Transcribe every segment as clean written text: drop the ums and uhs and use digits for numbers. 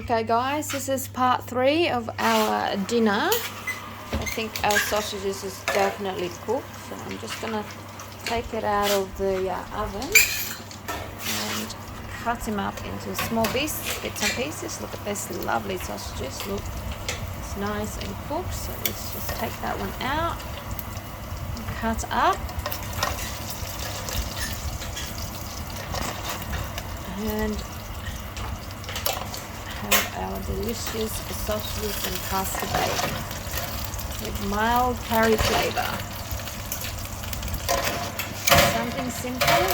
Okay guys, this is part 3 of our dinner. I think our sausages is definitely cooked, so I'm just going to take it out of the oven and cut them up into small bits and pieces. Look at this lovely sausages. Look, it's nice and cooked, so let's just take that one out and cut up. And have our delicious sausages and pasta bake with mild curry flavour. Something simple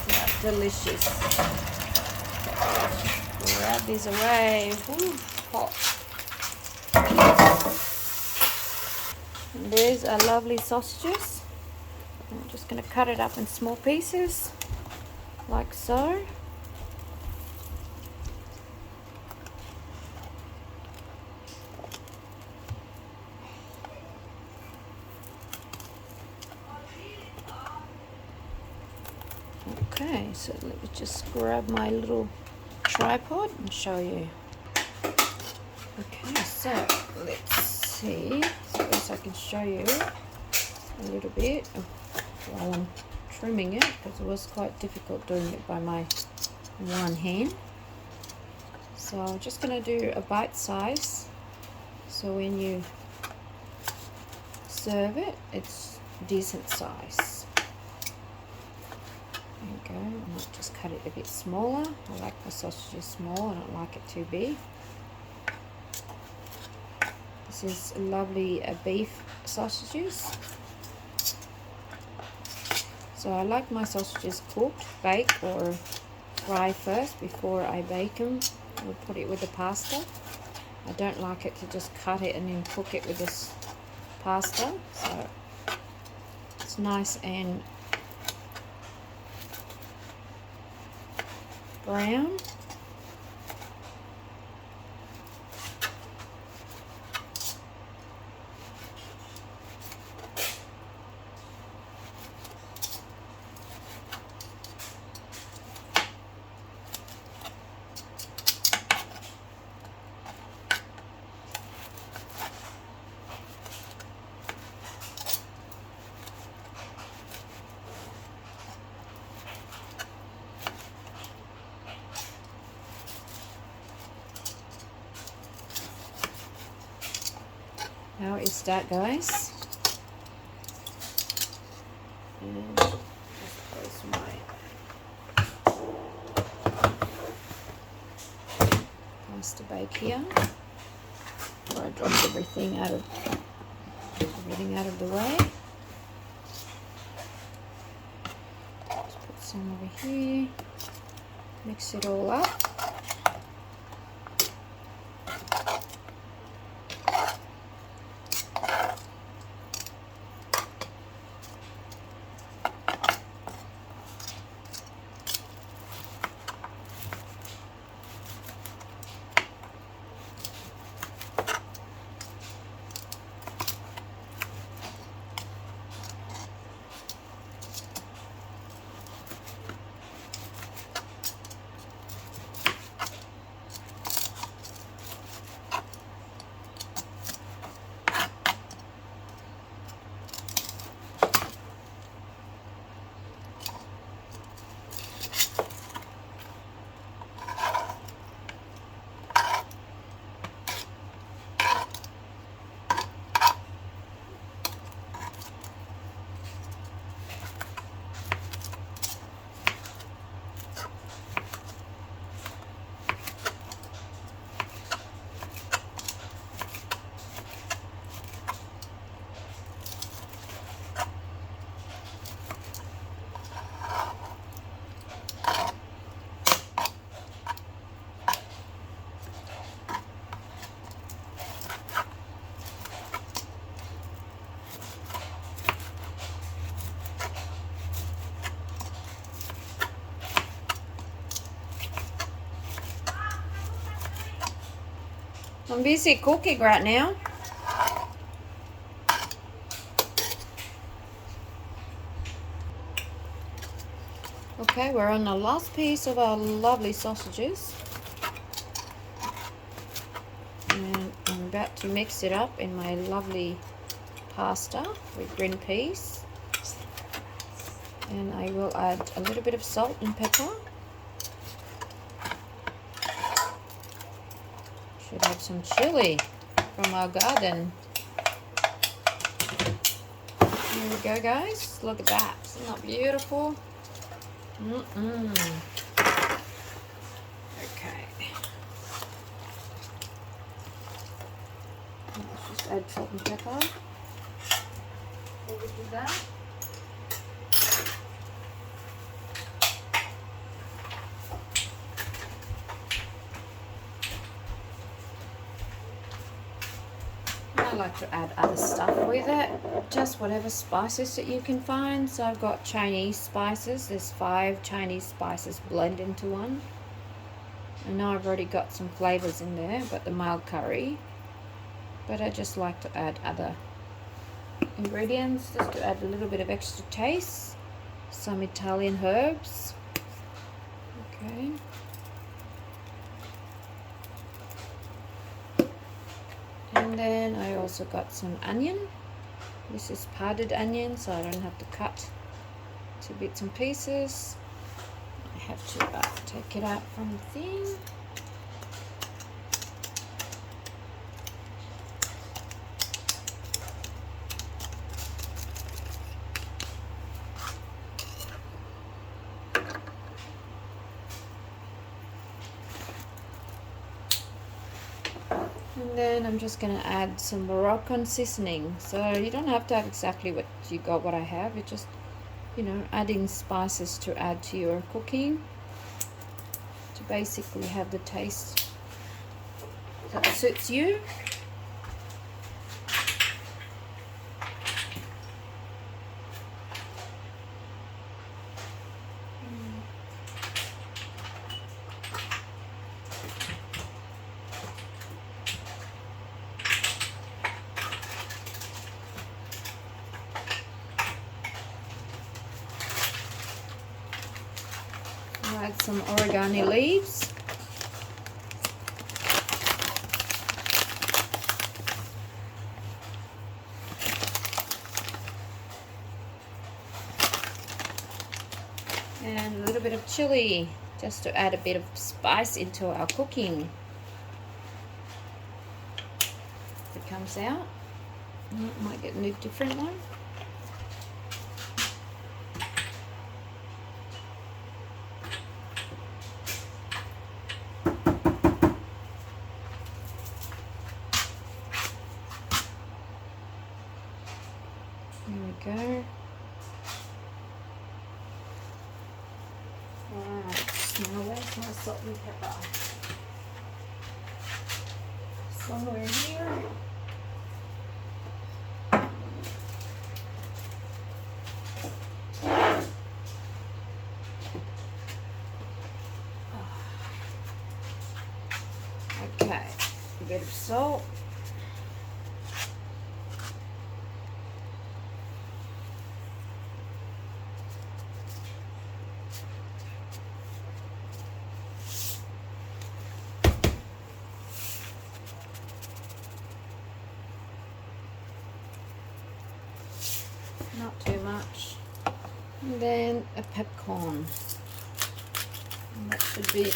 but delicious. Okay, grab these away. Ooh, hot. And there's our lovely sausages. I'm just going to cut it up in small pieces like so. Okay, so let me just grab my little tripod and show you. Okay, so let's see. So at least I can show you a little bit while I'm trimming it, because it was quite difficult doing it by my one hand. So I'm just going to do a bite size, so when you serve it, it's decent size. There you go. I might just cut it a bit smaller. I like my sausages small. I don't like it too big. This is lovely beef sausages. So I like my sausages cooked, baked or fry first before I bake them. I'll put it with the pasta. I don't like it to just cut it and then cook it with this pasta. So it's nice and brown. How is that, guys? And just place my pasta bake here. Before I drop everything out of the way. Just put some over here. Mix it all up. I'm busy cooking right now. Okay, we're on the last piece of our lovely sausages. about to mix it up in my lovely pasta with green peas. And I will add a little bit of salt and pepper. Should have some chili from our garden. Here we go, guys. Look at that. Isn't that beautiful? Okay. Let's just add salt and pepper. Over to that. I like to add other stuff with it, just whatever spices that you can find. So I've got Chinese spices. There's 5 Chinese spices blend into one. I know I've already got some flavors in there, but the mild curry. But I just like to add other ingredients just to add a little bit of extra taste. Some Italian herbs. Okay. And then I also got some onion. This is powdered onion, so I don't have to cut to bits and pieces. I have to take it out from the thing. And then I'm just going to add some Moroccan seasoning. So you don't have to have exactly what you got, what I have. It's just, you know, adding spices to add to your cooking to basically have the taste that suits you. Add some oregano leaves. And a little bit of chili, just to add a bit of spice into our cooking. If it comes out, might get a different one. There we go. Alright, now where's my salt and pepper? Somewhere here. Okay, a bit of salt. Not too much. And then a peppercorn. And that should be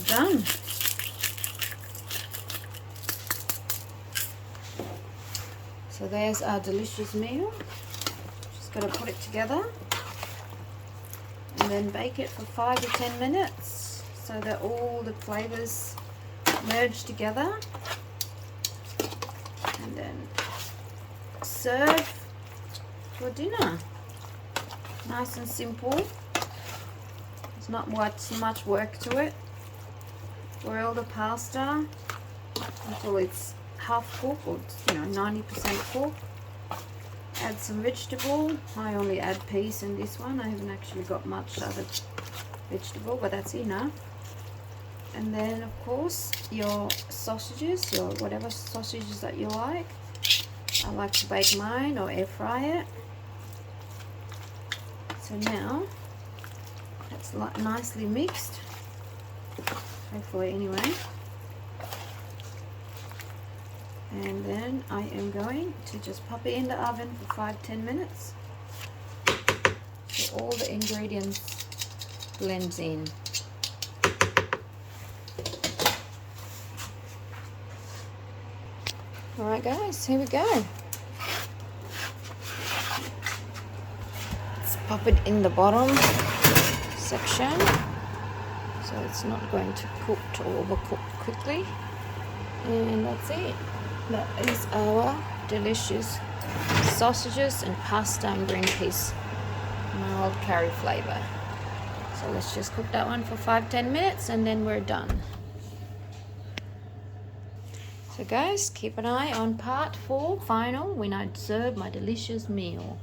done. So there's our delicious meal. Just got to put it together and then bake it for 5 to 10 minutes so that all the flavors merge together, and then serve for dinner. Nice and simple. There's not much work to it. Boil the pasta until it's half cooked, or 90% cooked. Add some vegetable. I only add peas in this one. I haven't actually got much other vegetable, but that's enough. And then of course your sausages, your whatever sausages that you like. I like to bake mine or air fry it. So now that's nicely mixed, hopefully anyway. And then I am going to just pop it in the oven for 5-10 minutes so all the ingredients blends in. Alright guys, here we go. Let's pop it in the bottom section so it's not going to cook or overcook quickly. And that's it. That is our delicious sausages and pasta and green peas, mild curry flavor. So let's just cook that one for 5-10 minutes and then we're done. So guys, keep an eye on part 4 final when I serve my delicious meal.